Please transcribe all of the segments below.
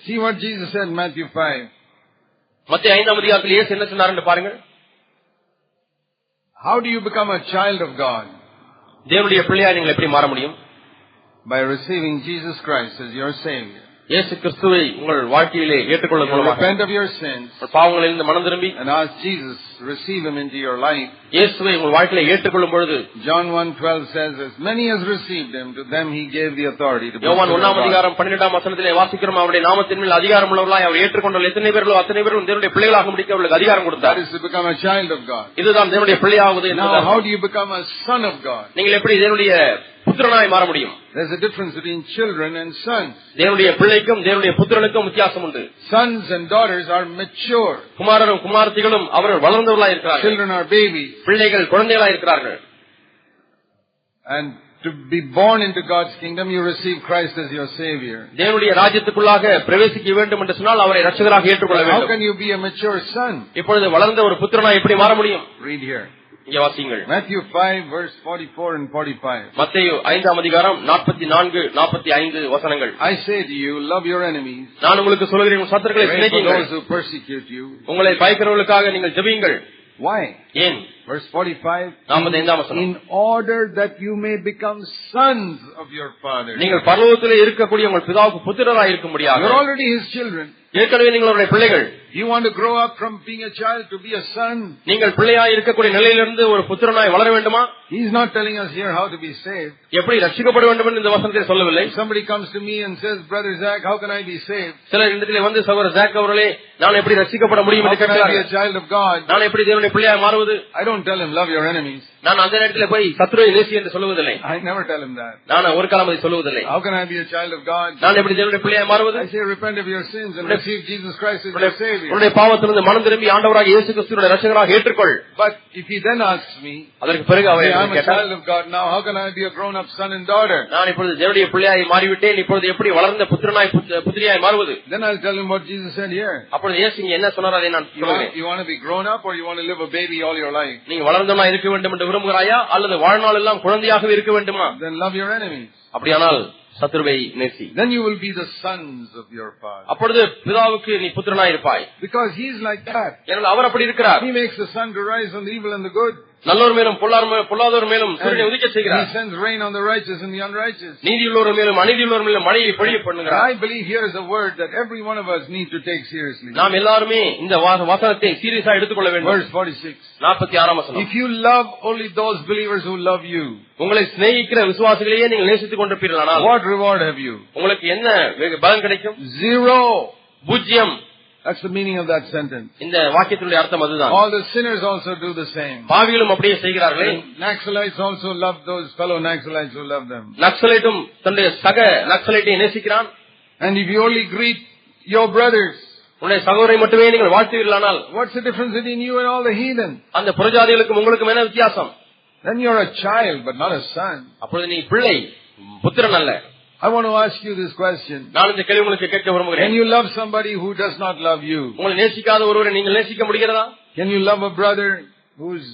See what Jesus said in Matthew 5. மத்தேயு 5ஆம் அதிகாரத்தில் இயேசு என்ன சொன்னார்னு பாருங்க. How do you become a child of God? தேவனுடைய பிள்ளையா நீங்கள் எப்படி மாற முடியும்? By receiving Jesus Christ as your Savior. இயேசு கிறிஸ்துவை உங்கள் வாழ்க்கையிலே ஏற்றுக்கொள்வதன் மூலமாக repent of your sins, பாவங்களிலிருந்து மனம் திரும்பி and ask Jesus, receive him into your life. இயேசுவை உங்கள் வாழ்க்கையிலே ஏற்றுக்கொள்ளும் பொழுது John 1:12 says, as many as received him, to them he gave the authority to யோவான் 1ஆம் அதிகாரம் 12ஆம் வசனத்திலே வாசிக்கிறோம், அவருடைய நாமத்தின் மேல் அதிகாரம் உள்ளவர்களாய் அவர் ஏற்றுக்கொண்டவர்கள் எத்தனை பேர்களோ அத்தனை பேரும் தேவனுடைய பிள்ளைகளாக முடிக்க அவர்களுக்கு அதிகாரம் கொடுத்தார். That is to become a child of God. இதுதான் தேவனுடைய பிள்ளையாவது. Now how do you become a son of God? நீங்கள் எப்படி தேவனுடைய புத்திரனாய் மாற முடியும்? There's a difference between children and sons. தேவனுடைய பிள்ளைக்கும் தேவனுடைய புத்திரனுக்கும் வித்தியாசம் உண்டு. Sons and daughters are mature. குமாரரும் குமாரத்திகளும் அவர்கள் வளர்ந்தவர்களாய் இருக்கிறார்கள். Children are babies. பிள்ளைகள் குழந்தைகளாய் இருக்கிறார்கள். And to be born into God's kingdom, you receive Christ as your Savior. தேவனுடைய ராஜ்யத்துக்குள்ளாக பிரவேசிக்க வேண்டும் என்று சொன்னால் அவரை இரட்சகராக ஏற்றுக்கொள்ள வேண்டும். How can you be a mature son? இப்பொழுது வளர்ந்த ஒரு புத்திரனாய் எப்படி மாற முடியும்? Read here. இங்கே வாசியுங்கள். Matthew 5 verse 44 and 45. மத்தேயு 5ஆம் அதிகாரம் 44 45 வசனங்கள். I say to you, love your enemies. நான் உங்களுக்கு சொல்கிறேன், உங்கள் சத்துருக்களை சிநேகியுங்கள். Those who persecute you. உங்களை பயக்கிறவர்களுக்காக நீங்கள் ஜெபியுங்கள். Why? ஏன்? Verse 45. 45ஆம் வசனம். In order that you may become sons of your Father. நீங்கள் பரலோகத்திலே இருக்கக்கூடிய உங்கள் பிதாவுக்கு புத்திரராய் இருக்கும்படியாக. You're already his children. ஏற்கனவே நீங்கள் அவருடைய பிள்ளைகள். You want to grow up from being a child to be a son? நீங்கள் பிள்ளையாய் இருக்கக்கூடிய நிலையிலிருந்து ஒரு புத்திரனாய் வளர வேண்டுமா? He's not telling us here how to be saved. எப்படி ரட்சிக்கப்பட வேண்டும் என்று இந்த வசனத்தை சொல்லவில்லை. Somebody comes to me and says, Brother Zach, how can I be saved? சிலர் இடத்திலே வந்து சகோதரர் ஜாக் அவர்களே, நான் எப்படி ரட்சிக்கப்பட முடியும் என்று கேட்கிறார்கள். How can I be a child of God? நான் எப்படி தேவனுடைய பிள்ளையாய் மாறுவது? I don't tell him love your enemies. நான் அந்த நேரத்திலே போய் சத்துருவை நேசி என்று சொல்லுவதில்லை. I never tell him that. நான் ஒரு காலம் அதை சொல்லுவதில்லை. How can I be a child of God? நான் எப்படி தேவனுடைய பிள்ளையாய் மாறுவது? I say repent of your sins and receive Jesus Christ as your Savior. உன்னுடைய பாவத்திலிருந்து மனம் திரும்பி ஆண்டவராகிய இயேசு கிறிஸ்துவின் இரட்சகராக ஏற்றுக்கொள். But if he then asks me, அதற்கு பிறகு அவர் I'm a child of God now, how can I be a grown up son and daughter? நான் இப்பொழுது தேவனுடைய பிள்ளையாய் மாறிவிட்டேன், இப்பொழுது எப்படி வளர்ந்த புத்திரனாய் புத்திரியாய் மாறுவது? Then I'll tell him what Jesus said here. அப்பொழுது இயேசு இங்கே என்ன சொன்னார் அதை நான் சொல்கிறேன். You want to be grown up or you want to live a baby all your life? நீ வளர்ந்தவனாய் இருக்க வேண்டும் என்று விரும்புகிறாயா அல்லது வாழ்நாள் எல்லாம் குழந்தையாகவே இருக்க வேண்டுமா? Then love your enemies. அப்படியானால் சத்துருவை நேசி. Then you will be the sons of your Father. அப்பொழுது பிதாவுக்கு நீ புத்திரனாய் இருப்பாய். Because he is like that. ஏனென்றால் அவர் அப்படி இருக்கிறார். He makes the sun to rise on the evil and the good. நல்லோர் மேலும் பொல்லாதோர் மேலும் சூரியனை உதிக்க செய்கிறார். He sends rain on the righteous and the unrighteous. நீதியுள்ளோர் மேலும் அநீதியுள்ளோர் மேலும் மழையை பொழிய பண்ணுகிறார். I believe here is a word that every one of us need to take seriously. நாம் எல்லாரும் இந்த வசனத்தை சீரியஸா எடுத்துக்கொள்ள வேண்டும். Verse 46. 46ஆம் வசனம். If you love only those believers who love you, உங்களை சிநேகிக்கிற விசுவாசிகளையே நீங்கள் நேசித்துக் கொண்டிருப்பீர்களானால் what reward have you? உங்களுக்கு என்ன பலன் கிடைக்கும்? Zero. பூஜ்யம். That's the meaning of that sentence. இந்த வாக்கியத்தினுடைய அர்த்தம் அதுதான். All the sinners also do the same. பாவிகளும் அப்படியே செய்கிறார்களே. Naxalites also love those fellow Naxalites who love them. நக்சலைட்டும் தன்னுடைய சக நக்சலைட்டை நேசிக்கிறான். And if you only greet your brothers, உன்னுடைய சகோதரை மட்டுமே நீங்கள் வாழ்த்துவீர்களானால், what's the difference between you and all the heathen? அந்த புறஜாதிகளுக்கும் உங்களுக்கும் என்ன வித்தியாசம்? Then you're a child but not a son. அப்பொழுது நீ பிள்ளை, புத்திரன் அல்ல. I want to ask you this question. நான் இந்த கேள்வி உங்களுக்கு கேட்க விரும்புகிறேன். Can you love somebody who does not love you? உங்களை நேசிக்காத ஒருவரை நீங்கள் நேசிக்க முடிகிறதா? Can you love a brother who's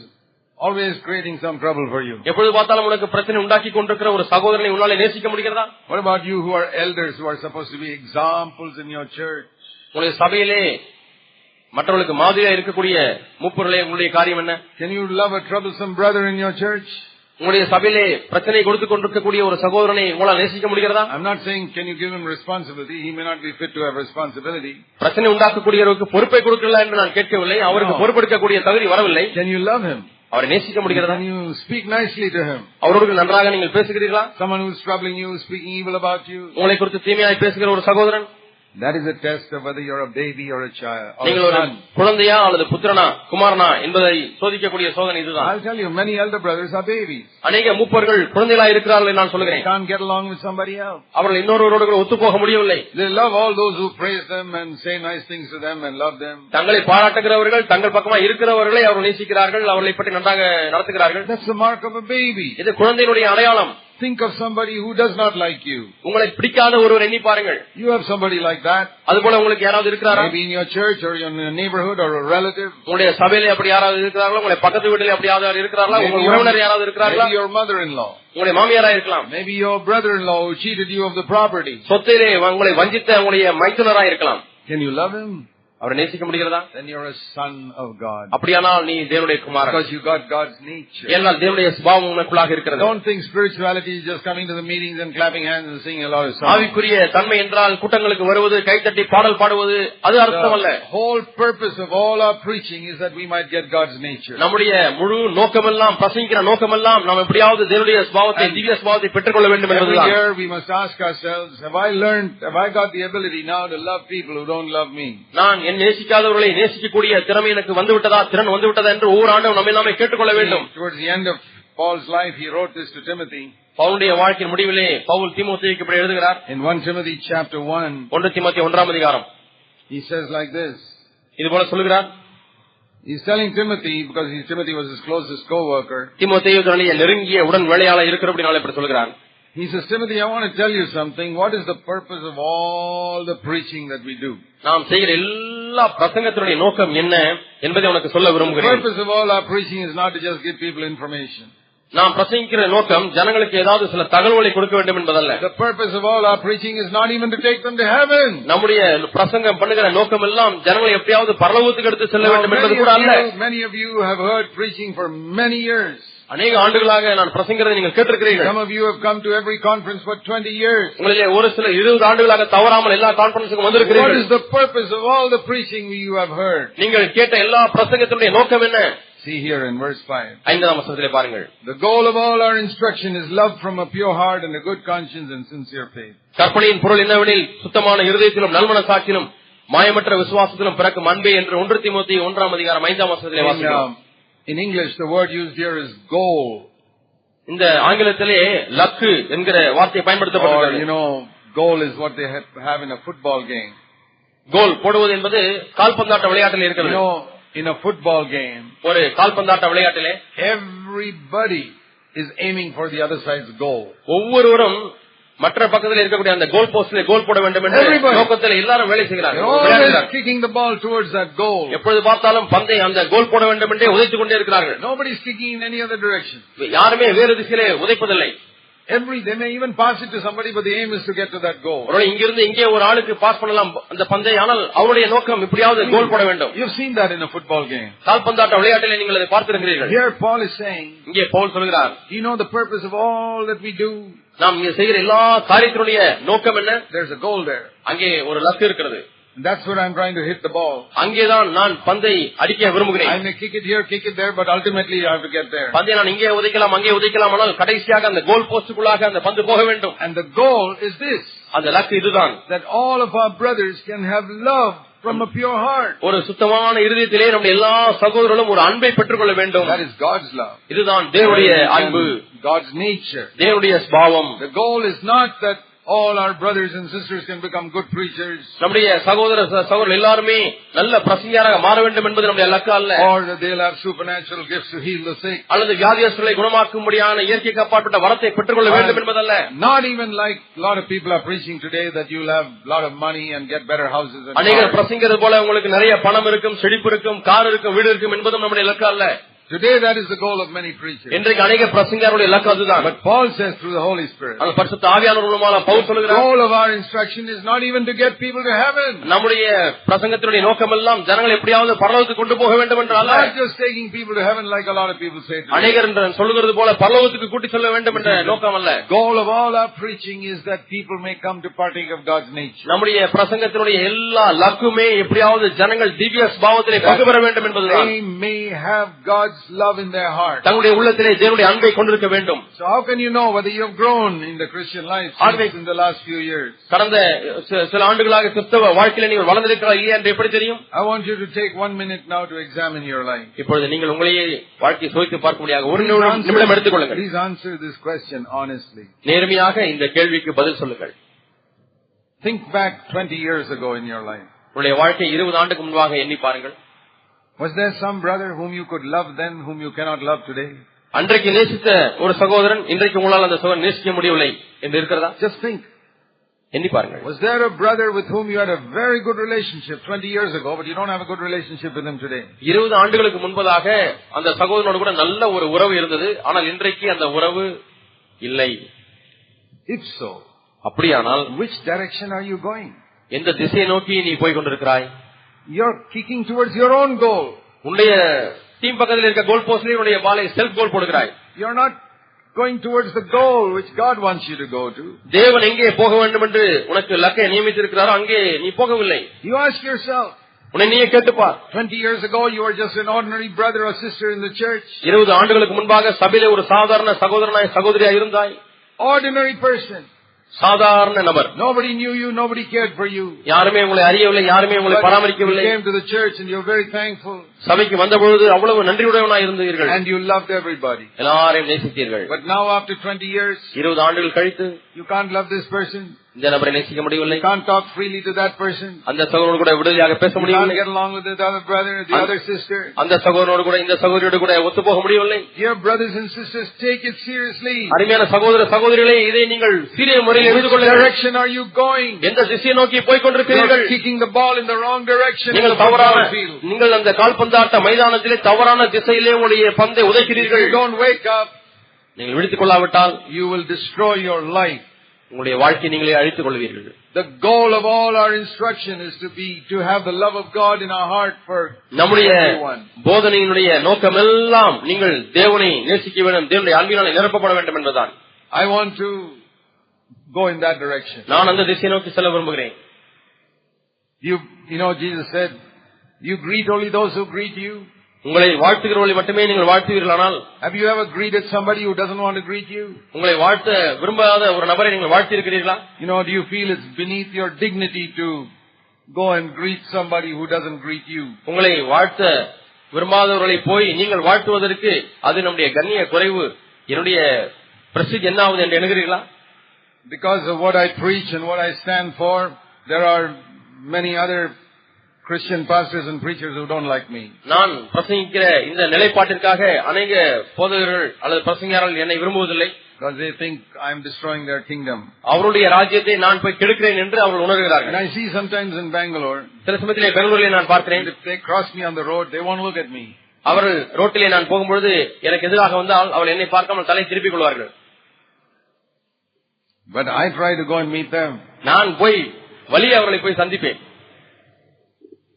always creating some trouble for you? எப்பொழுது பார்த்தாலும் உனக்கு பிரச்சனை உண்டாக்கி கொண்டிருக்கிற ஒரு சகோதரனை உன்னால நேசிக்க முடிகிறதா? What about you who are elders who are supposed to be examples in your church? உங்களுடைய சபையிலே மற்றவர்களுக்கு மாதிரியா இருக்கக்கூடிய மூப்பர்களே, உங்களுடைய காரியம் என்ன? Can you love a troublesome brother in your church? உங்களுடைய சபையிலே பிரச்சனை கொடுத்து கொண்டிருக்கக்கூடிய ஒரு சகோதரனை உங்களால் நேசிக்க முடிகிறதா? I'm not saying can you give him responsibility. He may not be fit to have responsibility. பிரச்சனை உண்டாக்கக்கூடியவருக்கு பொறுப்பை கொடுக்கல என்று நான் கேட்கவில்லை. அவருக்கு பொறுப்பெடுக்கக்கூடிய தகுதி வரவில்லை. Can you love him? அவரை நேசிக்க முடிகிறதா? Can you speak nicely to him? அவரோடு நன்றாக நீங்கள் பேசுகிறீர்களா? Someone who is troubling you, speaking evil about you. உங்களை குறித்து தீமையாய் பேசுகிற ஒரு சகோதரன், that is a test of whether you're a baby or a child. நீங்கள் ஒரு குழந்தையா அல்லது புத்திரனா குமாரனா என்பதை சோதிக்கக்கூடிய சோதனை இதுதான். I'll tell you, many elder brothers are babies. அநேக மூப்பர்கள் குழந்தைகளா இருக்கிறார்கள் என்று நான் சொல்கிறேன். They can't get along with somebody else. அவர்கள் இன்னொருவரோடு கூட ஒத்து போக முடியவில்லை. They love all those who praise them and say nice things to them and love them. தங்களை பாராட்டுகிறவர்கள், தங்கள் பக்கமா இருக்கிறவர்களை அவர்கள் நேசிக்கிறார்கள், அவர்களை பற்றி நன்றாக நடத்துகிறார்கள். That's the mark of a baby. இது குழந்தையினுடைய அடையாளம். think of somebody who does not like you. உங்களை பிடிக்காத ஒருவர் எண்ணி பாருங்கள். You have somebody like that. அதுபோல உங்களுக்கு யாராவது இருக்கிறாரா? Maybe in your church or in your neighborhood or a relative. உங்களுடைய சபையிலே அப்படி யாராவது இருக்கிறார்களா? உங்களுடைய பக்கத்து வீட்டிலே அப்படி யாராவது இருக்கிறார்களா? உங்கள் உறவினர் யாராவது இருக்கிறார்களா? Maybe your mother-in-law. உங்களுடைய மாமியாரா இருக்கலாம். Maybe your brother-in-law who cheated you of the property. சொத்திலே உங்களை வஞ்சித்த உங்களுடைய மைத்துனரா இருக்கலாம். Can you love him? அவரை நேசிக்க முடிகிறதா? Then you're a son of God. அப்படியானால் நீ தேவனுடைய குமாரன். Because you got God's nature. ஏனால் தேவனுடைய சுபாவம் உனக்குள்ளாக இருக்கிறது. Don't think spirituality is just coming to the meetings and clapping hands and singing a lot of songs. ஆவிக்குரிய தன்மை என்றால் கூட்டங்களுக்கு வருவது, கைத்தட்டி பாடல் பாடுவது, அது அர்த்தமல்ல. The whole purpose of all our preaching is that we might get God's nature. நம்முடைய முழு நோக்கமெல்லாம், பிரசங்கிக்கிற நோக்கமெல்லாம் நாம் எப்படியாவது தேவனுடைய சுபாவத்தை, திவ்ய சுபாவத்தை பெற்றுக்கொள்ள வேண்டும் என்பதுதான். Every year we must ask ourselves, have I got the ability now to love people who don't love me? நான் என் நேசிக்காதவர்களை நேசிக்கக்கூடிய திறமை எனக்கு வந்துவிட்டதா, திறன் வந்துவிட்டதா என்று ஒவ்வொரு ஆண்டும் நம்மை நாமே கேட்டுக்கொள்ள வேண்டும். Towards the end of Paul's life, he wrote this to Timothy. பவுலுடைய வாழ்க்கையின் முடிவிலே பவுல் தீமோத்தேயுக்கு இப்படி எழுதுகிறார். In 1 Timothy chapter 1, 1 தீமோத்தேயு 1ஆம் அதிகாரம், he says like this. இது போல சொல்லுகிறார். He's telling Timothy, because Timothy was his closest co-worker. தீமோத்தேயு தன்னுடைய நெருங்கிய உடன் வேலையாளர் இருக்கிறபடினால இப்படி சொல்லுகிறார். He says, Timothy, I want to tell you something. What is the purpose of all the preaching that we do? நாம் செய்கிற எல்லா பிரசங்கத்தினுடைய நோக்கம் என்ன என்பதை உனக்கு சொல்ல விரும்புகிறேன். The purpose of all our preaching is not to just give people information. நாம் பிரசங்கிக்கிற நோக்கம் ஜனங்களுக்கு ஏதாவது சில தகவல்களை கொடுக்க வேண்டும் என்பதல்ல. The purpose of all our preaching is not even to take them to heaven. நம்முடைய பிரசங்கம் பண்ணுகிற நோக்கம் எல்லாம் ஜனங்களை எப்படியாவது பரலோகத்துக்கு எடுத்து செல்ல வேண்டும் என்பது கூட அல்ல. Many of you have heard preaching for many years. அநேக ஆண்டுகளாக நான் பிரசங்கிறதை நீங்கள் கேட்டிருக்கிறீர்கள். Some of you have come to every conference for 20 years. உங்களிலே ஒரு சில 20 ஆண்டுகளாக தவறாமல் எல்லா கான்ஃபரன்ஸுக்கும் வந்திருக்கிறீர்கள். What is the purpose of all the preaching you have heard? நீங்கள் கேட்ட எல்லா பிரசங்கத்தினுடைய நோக்கம் என்ன? See here in verse 5. 5ஆம் வசனத்திலே பாருங்கள். The goal of all our instruction is love from a pure heart and a good conscience and sincere faith. கற்பனையின் பொருள் என்னவெனில் சுத்தமான இருதயத்திலும் நல்மனசாட்சியிலும் மாயமற்ற விசுவாசத்திலும் பிறக்கும் அன்பே என்று 1 தீமோத்தேயு 1ஆம் அதிகாரம் 5ஆம் வசனத்திலே வாசிக்கிறோம். In English, the word used here is goal. இந்த ஆங்கிலத்திலே லக்கு என்கிற வார்த்தை பயன்படுத்தப்படுகிறது. Or, you know, goal is what they have in a football game. கோல் போடுவது என்பது கால்பந்தாட்ட விளையாட்டில் இருக்கிறது. You know, in a football game, ஒரு கால்பந்தாட்ட விளையாட்டிலே everybody is aiming for the other side's goal. ஒவ்வொருவரும் மற்ற பக்கத்தில் இருக்கக்கூடிய அந்த கோல் போஸ்ட்ல கோல் போட வேண்டும் என்ற நோக்கத்தில் எல்லாரும் வேலை செய்கிறார்கள். Kicking the ball towards that goal. எப்பொழுது பார்த்தாலும் பந்தை அந்த கோல் போட வேண்டும் என்றே உதைத்துக் கொண்டே இருக்கிறார்கள். Nobody is kicking in any other direction. யாருமே வேறு திசையிலே உதைப்பதில்லை. They may even pass it to somebody, but the aim is to get to that goal. இங்கிருந்து இங்கே ஒரு ஆளுக்கு பாஸ் பண்ணலாம் அந்த பந்தை, ஆனால் அவருடைய நோக்கம் இப்படியாவது கோல் போட வேண்டும். You've seen that in a football game. கால்பந்தாட்ட விளையாட்டிலே நீங்கள் அதை பார்த்திருக்கிறீர்கள். Here Paul is saying, இங்கே பவுல் சொல்கிறார், you know the purpose of all that we do. நாம் இங்கே செய்கிற எல்லா காரியத்தினுடைய நோக்கம் என்ன? There's a goal there. அங்கே ஒரு லக்கு இருக்கிறது. That's where I'm trying to hit the ball. அங்கேதான் நான் பந்தை அடிக்க விரும்புகிறேன். I may kick it here, kick it there, but ultimately I have to get there. பந்தை நான் இங்கே உதைக்கலாம், அங்கே உதைக்கலாம், ஆனால் கடைசியாக அந்த கோல் போஸ்டுக்குள்ளாக அந்த பந்து போக வேண்டும். And the goal is this. அந்த லக்கு இதுதான். That all of our brothers can have love from a pure heart. ஒரு சுத்தமான இருதயத்திலே நம்முடைய எல்லா சகோதரர்களும் ஒரு அன்பை பெற்றுக்கொள்ள வேண்டும். That is God's love. இதுதான் தேவனுடைய அன்பு, God's nature. தேவனுடைய சுபாவம். The goal is not that all our brothers and sisters can become good preachers. நம்முடைய சகோதரர்கள் எல்லாரும் நல்ல பிரசங்கியாராக மாற வேண்டும் என்பது நம்முடைய இலக்கு அல்ல. Or that they'll have supernatural gifts to heal the sick. அல்லது வியாதியஸ்தர்களை குணமாக்கும்படியான இயற்கைக்கு அப்பாற்பட்ட வரத்தை பெற்றுக்கொள்ள வேண்டும் என்பதல்ல. Not even like a lot of people are preaching today that you'll have a lot of money and get better houses and அநேகர் பிரசங்கிக்கிறது போல உங்களுக்கு நிறைய பணம் இருக்கும், செழிப்பு இருக்கும், கார் இருக்கும், வீடு இருக்கும் என்பதும் நம்முடைய இலக்கு அல்ல. Today that is the goal of many preachers. இன்றைக்கு अनेक பிரசங்கியாருடைய இலக்கு அதுதான். But Paul says through the Holy Spirit. அந்த பரிசுத்த ஆவியானவர் மூலமாக பவுல் சொல்கிறார். The goal of our instruction is not even to get people to heaven. நம்முடைய பிரசங்கத்தினுடைய நோக்கம் எல்லாம் ஜனங்களை எப்படியாவது பரலோகத்துக்கு கொண்டு போக வேண்டும் என்று அல்ல. Not just taking people to heaven like a lot of people say today. அநேகர் சொல்லுகிறது போல பரலோகத்துக்கு கூட்டி செல்ல வேண்டும் என்ற நோக்கம் அல்ல. Goal of all our preaching is that people may come to partake of God's nature. நம்முடைய பிரசங்கத்தினுடைய எல்லா லக்குமே எப்படியாவது ஜனங்கள் திவ்ய சுபாவத்திலே பங்கு பெற வேண்டும் என்பதுதான். They may have God's love in their heart. தங்களுடைய உள்ளத்திலே தேவனுடைய அன்பை கொண்டிருக்க வேண்டும். So how can you know whether you have grown in the Christian life in the last few years? கடந்த சில ஆண்டுகளாக கிறிஸ்தவ வாழ்க்கையில நீங்கள் வளர்ந்திருக்கிறீர்களா இல்லையா என்று எப்படி தெரியும்? I want you to take 1 minute now to examine your life. இப்பொழுது நீங்கள் உங்களையே வாழ்க்கை சோதித்து பார்க்கும்படியாக ஒரு நிமிடம் எடுத்துக் கொள்ளுங்கள். Please answer this question honestly. நேர்மையாக இந்த கேள்விக்கு பதில் சொல்லுங்கள். Think back 20 years ago in your life. உங்களுடைய வாழ்க்கை 20 ஆண்டுக்கு முன்பாக எண்ணி பாருங்கள். Was there some brother whom you could love then whom you cannot love today? அன்றைக்கு நேசித்த ஒரு சகோதரன் இன்றைக்கு உங்களால் அந்த சகோதரன் நேசிக்க முடியவில்லை என்று இருக்கிறதா? Just think. எண்ணி பாருங்கள். Was there a brother with whom you had a very good relationship 20 years ago, but you don't have a good relationship with him today? 20 ஆண்டுகளுக்கு முன்பதாக அந்த சகோதரனோடு கூட நல்ல ஒரு உறவு இருந்தது, ஆனால் இன்றைக்கு அந்த உறவு இல்லை. If so, அப்படியானால் which direction are you going? எந்த திசையை நோக்கி நீ போய் கொண்டிருக்கிறாய்? You're kicking towards your own goal. உன்னுடைய டீம் பக்கத்தில் இருக்க கோல் போஸ்ட்ல உன்னுடைய பாலை செல்ஃப் கோல் போடுகிறாய். You're not going towards the goal which God wants you to go to. தேவன் எங்கே போக வேண்டும் என்று உனக்கு லக்கை நியமித்திருக்கிறாரோ அங்கே நீ போகவில்லை. You ask yourself. உன்னை நீயே கேட்டுப்பார். 20 years ago you were just an ordinary brother or sister in the church. 20 ஆண்டுகளுக்கு முன்பாக சபையிலே ஒரு சாதாரண சகோதரனாய் சகோதரியாய் இருந்தாய். Ordinary person. சாதாரண நபர். Nobody knew you, nobody cared for you. யாருமே உங்களை அறியவில்லை, யாருமே உங்களை பராமரிக்கவில்லை. You came to the church and you're very thankful. சபைக்கு வந்தபொழுது அவ்வளவு நன்றியுடையவனாய் இருந்தீர்கள். And you loved everybody. எல்லாரையும் நேசித்தீர்கள். But now after 20 years, 20 ஆண்டுகள் கழித்து you can't love this person. இந்த நபரை நேசிக்க முடியவில்லை. You can't talk freely to that person. அந்த சகோதரனோடு கூட விடுதலையாக பேச முடியவில்லை. You can't get along with the other brother, the other sister. அந்த சகோதரனோடு கூட இந்த சகோதரியோடு கூட ஒத்துப்போக முடியவில்லை. Dear brothers and sisters, take it seriously. அருமையான சகோதர சகோதரிகளே, இதை நீங்கள் சீரிய முறையில் எடுத்துக்கொள்ள. Which direction are you going? எந்த திசையை நோக்கி போய் கொண்டிருக்கிறீர்கள்? You're kicking the ball in the wrong direction. நீங்கள் அந்த கால்பந்தாட்ட மைதானத்திலே தவறான திசையிலே உங்களுடைய பந்தை உதைக்கிறீர்கள். If you don't wake up, நீங்கள் விழித்துக் கொள்ளாவிட்டால் you will destroy your life. உங்களுடைய வாழ்க்கை நீங்களே அழித்துக் கொள்வீர்கள். The goal of all our instruction is to have the love of God in our heart for நம்முடைய everyone. போதனையினுடைய நோக்கமெல்லாம் நீங்கள் தேவனை நேசிக்க வேண்டும், தேவனுடைய அன்பினால் நிரப்பப்பட வேண்டும் என்பதுதான். I want to go in that direction. நான் அந்த திசையை நோக்கி செல்ல விரும்புகிறேன். You know Jesus said, you greet only those who greet you. உங்களை வாழ்த்துகிறவர்களை மட்டுமே நீங்கள் வாழ்த்துவீர்களானால், have you ever greeted somebody who doesn't want to greet you? உங்களை வாழ்த்த விரும்பாத ஒரு நபரை நீங்கள் வாழ்த்தி இருக்கிறீர்களா? You know, do you feel it's beneath your dignity to go and greet somebody who doesn't greet you? உங்களை வாழ்த்த விரும்பாதவர்களை போய் நீங்கள் வாழ்த்துவதற்கு அது நம்முடைய கண்ணிய குறைவு, என்னுடைய பிரசித்தி என்ன ஆகுது என்று எண்ணுகிறீர்களா? Because of what I preach and what I stand for, there are many other Christian pastors and preachers who don't like me. நான் பிரசங்கிக்கிற இந்த நிலைப்பாட்டிற்காக अनेक போதகர்கள் அல்லது பிரசங்கியாளர்கள் என்னை விரும்புவதில்லை. Because they think I am destroying their kingdom. அவருடைய ராஜ்யத்தை நான் போய் கெடுக்கிறேன் என்று அவர்கள் உணர்கிறார்கள். And I see sometimes in Bangalore, சில சமயத்திலே பெங்களூரிலே நான் பார்க்கிறேன், if they cross me on the road, they won't look at me. அவர்கள் ரோட்டிலே நான் போகும்பொழுது எனக்கு எதிராக வந்தால் அவர்கள் என்னை பார்க்காமல் தலை திருப்பிக் கொள்வார்கள். But I try to go and meet them. நான் போய் வழியே அவர்களை போய் சந்திப்பேன்.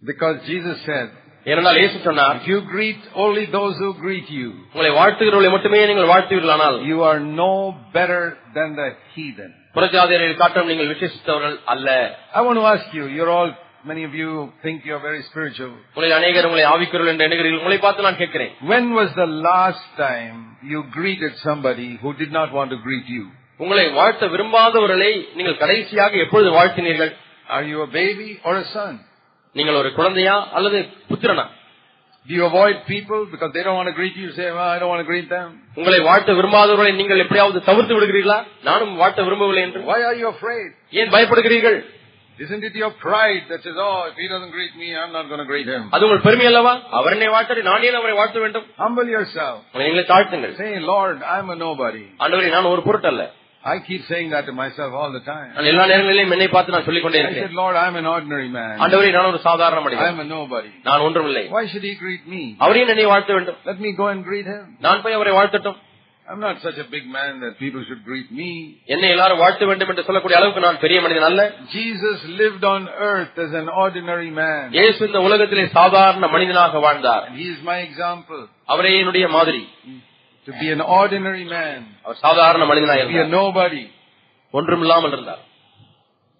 Because Jesus said, ஏனென்றால் இயேசு சொன்னார், if you greet only those who greet you, உங்களை வாழ்த்துகிறவர்களை மட்டுமே நீங்கள் வாழ்த்துவீர்களானால், you are no better than the heathen. புறஜாதியரை காட்டும் நீங்கள் விசேஷித்தவர்கள் அல்ல. I want to ask you, many of you think you are very spiritual. உங்களை அநேகர் உங்களை ஆவிக்குரியவர்கள் என்று எண்ணுகிறீர்கள். உங்களை பார்த்து நான் கேட்கிறேன், when was the last time you greeted somebody who did not want to greet you? உங்களை வாழ்த்த விரும்பாதவர்களை நீங்கள் கடைசியாக எப்பொழுது வாழ்த்தினீர்கள்? Are you a baby or a son? நீங்கள் ஒரு குழந்தையா அல்லது புத்திரனா? Do you avoid people because they don't want to greet you? You say, well, I don't want to greet them. உங்களை வாழ்த்த விரும்பாதவர்களை நீங்கள் எப்படியாவது தவிர்த்து விடுகிறீர்களா? நானும் வாழ்த்த விரும்பவில்லை என்று. Why are you afraid? ஏன் பயப்படுகிறீர்கள்? Isn't it your pride that says, oh, if he doesn't greet me, I'm not going to greet him? அது உங்கள் பெருமை அல்லவா? அவர் என்னை வாழ்த்தாரு, நான் ஏன் அவரை வாழ்த்த வேண்டும்? Humble yourself. நீங்களே தாழ்த்துங்கள். Say, Lord, I'm a nobody. ஆண்டவரே, நான் ஒரு பொருட்டல்ல. I keep saying that to myself all the time. நான் எல்லா நேரங்களிலும் என்னை பார்த்து நான் சொல்லிக் கொண்டே I இருக்கேன். said, Lord, I'm an ordinary man. ஆண்டவரே, நான் ஒரு சாதாரண மனிதன். I'm a nobody. நான் ஒன்றுமில்லை. Why should he greet me? அவரே என்னை வாழ்த்த வேண்டும். Let me go and greet him. நான் போய் அவரை வாழ்த்தட்டும். I'm not such a big man that people should greet me. என்னை எல்லாரும் வாழ்த்த வேண்டும் என்று சொல்லக்கூடிய அளவுக்கு நான் பெரிய மனிதன் அல்ல. Jesus lived on earth as an ordinary man. இயேசு இந்த உலகத்திலே சாதாரண மனிதனாக வாழ்ந்தார். And he is my example. அவரே என்னுடைய மாதிரி. To be an ordinary man. அவர் சாதாரண மனிதனாக இருந்தார். To be a nobody. ஒன்றுமில்லாமல் இருந்தார்.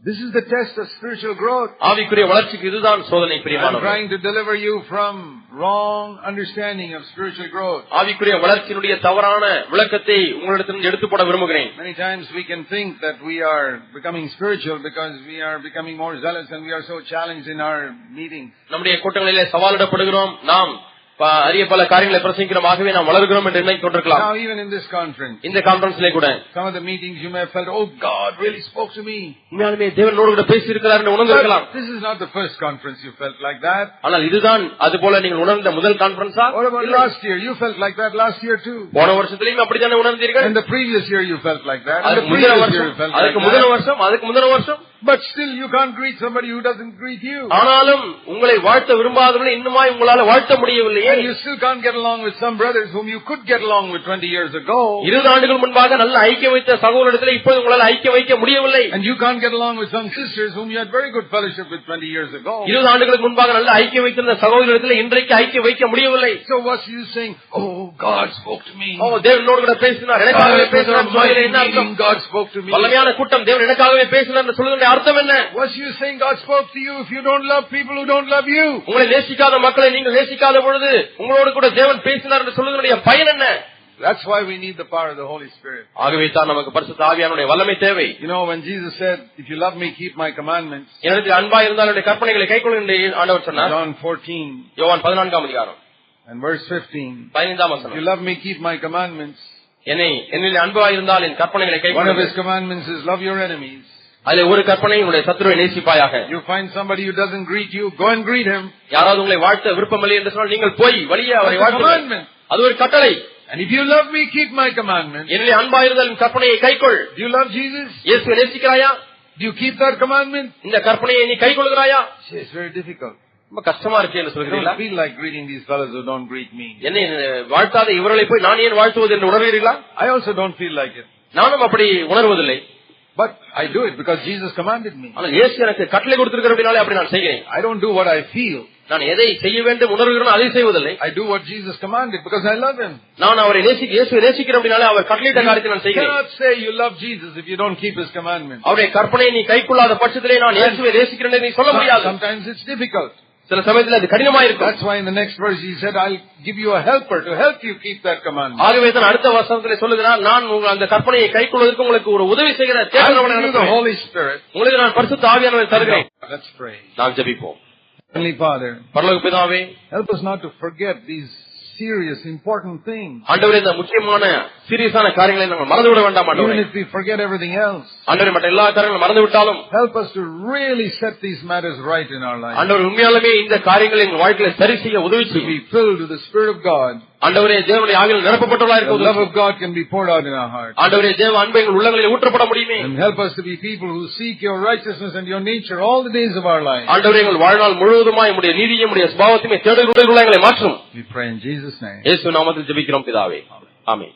This is the test of spiritual growth. ஆவிக்குரிய வளர்ச்சிக்கு இதுதான் சோதனை பிரியமானவர்களே. I'm trying to deliver you from wrong understanding of spiritual growth. ஆவிக்குரிய வளர்ச்சியினுடைய தவறான விளக்கத்தை உங்களிடத்திலிருந்து எடுத்து போட விரும்புகிறேன். Many times we can think that we are becoming spiritual because we are becoming more zealous and we are so challenged in our meetings. நம்முடைய கூட்டங்களிலே சவாலிடப்படுகிறோம். நாம் அரிய பல காரியங்களை பிரசங்கிக்கிறோமாகவே நாம் வளர்கிறோம் என்று எண்ணி கொண்டிருக்கலாம். Now even in this conference, இந்த கான்ஃபரன்ஸ்ல கூட some of the meetings you may have felt, oh God really spoke to me. உண்மையாலுமே தேவனோடு கூட பேசி இருக்கிறார் என்று உணர்ந்திருக்கலாம். This is not the first conference you felt like that. ஆனால் இதுதான் அதுபோல நீங்கள் உணர்ந்த முதல் கான்ஃபரன்ஸா? What about last year? You felt like that last year too. போன வருஷத்திலேயும் அப்படித்தானே உணர்ந்தீர்கள்? And the previous year you felt like that. அதுக்கு முதல் வருஷம் But still you can't greet somebody who doesn't greet you. ஆனாலும் உங்களை வாழ்த்த விரும்பாதவர்களை இன்னுமாய் உங்களால வாழ்த்த முடியவில்லையே. And you still can't get along with some brothers whom you could get along with 20 years ago. 20 ஆண்டுகள் முன்பாக நல்ல ஐக்கியம் வைத்த சகோதரர்களிடத்தில் இப்போது உங்களால ஐக்கியம் வைக்க முடியவில்லை. And you can't get along with some sisters whom you had very good fellowship with 20 years ago. 20 ஆண்டுகளுக்கு முன்பாக நல்ல ஐக்கியம் வைத்திருந்த சகோதரர்களிடத்தில் இன்றைக்கு ஐக்கியம் வைக்க முடியவில்லை. So what's you saying? Oh God spoke to me. தேவனோடு கூட பேசினார், எனக்காகவே பேசினார். என்ன அர்த்தம்? God spoke to me. வல்லமையான கூட்டம் தேவன் எனக்காகவே பேசினார் என்று சொல்வதனுடைய அர்த்தம் என்ன? What's you saying God spoke to you if you don't love people who don't love you? உங்களை நேசிக்காத மக்களை நீங்கள் நேசிக்காத பொழுது உங்களோடு கூட தேவன் பேசினார் என்று சொல்வதனுடைய பயன் என்ன? That's why we need the power of the Holy Spirit. ஆகவே தான் நமக்கு பரிசுத்த ஆவியானுடைய வல்லமை தேவை. You know when Jesus said, if you love me keep my commandments. எனக்கு அன்பா இருந்தால் என்னுடைய கற்பனைகளை கைக்கொள்ளுங்கள் என்று ஆண்டவர் சொன்னார். John 14. யோவான் 14ஆம் அதிகாரம் And verse 15. 15ஆம் வசனம். If you love me keep my commandments. என்னில் அன்பா இருந்தால் என் கற்பனைகளை கைக்கொள்ளுங்கள். One of his commandments is love your enemies. அதிலே ஒரு கற்பனை உங்களுடைய சத்துருவை நேசிப்பாயாக. You find somebody who doesn't greet you, go and greet him. யாராவது உங்களை வாழ்த்த விருப்பமில்லை என்று சொன்னால் நீங்கள் போய் வழியே அவரை வாழ்த்துங்கள். அது ஒரு கட்டளை. And if you love me keep my commandments. என்னிலே அன்பா இருந்தால் என் கற்பனையை கைக்கொள். Do you love Jesus? இயேசுவை நேசிக்கிறாயா? Do you keep that commandment? இந்த கற்பனையை நீ கைக்கொள்கிறாயா? It's very difficult. ரொம்ப கஷ்டமா இருக்கு என்று சொல்கிறீர்களா? I feel like greeting these fellows who don't greet me. என்னை வாழ்த்தாத இவர்களை போய் நான் ஏன் வாழ்த்துவது என்று உணர்வீர்களா? I also don't feel like it. நானும் அப்படி உணர்வதில்லை. But I do it because Jesus commanded me. ஆனால் இயேசு எனக்கு கட்டளை கொடுத்திருக்கிறபடியாலே அப்படி நான் செய்கிறேன். I don't do what I feel. நான் எதை செய்ய வேண்டும் உணர்கிறேனோ அதை செய்வதில்லை. I do what Jesus commanded because I love him. நான் அவரை இயேசுவை நேசிக்கிறபடியாலே அவர் கட்டளையிட்ட காரியத்தை நான் செய்கிறேன். You cannot say you love Jesus if you don't keep his commandments. அவருடைய கற்பனையை நீ கைக்கொள்ளாத பட்சத்திலே நான் இயேசுவை நேசிக்கிறேன் என்று நீ சொல்ல முடியாது. Sometimes it's difficult. சில சமயத்தில் அது கடினமா இருக்கும். That's why in the next verse he said I'll give you a helper to help you keep that commandment. ஆகவே தான் அடுத்த வசனத்திலே சொல்லுகிறார், நான் அந்த கற்பனையை கைக்கொள்வதற்கு உங்களுக்கு ஒரு உதவி செய்கிற தேவனை அனுப்புகிறேன். Holy Spirit. உங்களுக்கு நான் பரிசுத்த ஆவியானவரை தருகிறேன். Let's pray. நாம் ஜெபிப்போம். Heavenly Father, பரலோக பிதாவே, help us not to forget these serious important things. ஆண்டவரே இந்த முக்கியமான சீரியஸான காரியங்களை நாங்கள் மறந்துவிட வேண்டாம் ஆண்டவரே. Even if we forget everything else. ஆண்டவரே மற்ற எல்லா காரியங்களும் மறந்துவிட்டாலும் help us to really set these matters right in our lives. ஆண்டவரே உண்மையாலுமே இந்த காரியங்களை எங்கள் வாழ்க்கையில சரி செய்ய உதவி செய்யும். Be filled with the Spirit of God. ஆண்டவரே தேவனுடைய ஆவியால் நிரப்பப்பட்டவர்களாக இருக்க the love of God can be poured out in our hearts. ஆண்டவரே தேவ அன்பு எங்கள் உள்ளங்களில் ஊற்றப்பட முடியுமே. And help us to be people who seek your righteousness and your nature all the days of our life. ஆண்டவரே எங்கள் வாழ்நாள் முழுவதுமாய் உம்முடைய நீதியையும் உம்முடைய சுபாவத்தையும் தேடுகிறவர்களாக எங்களை மாற்றும். We pray in Jesus name. இயேசு நாமத்தில் ஜெபிக்கிறோம் பிதாவே. ஆமென்.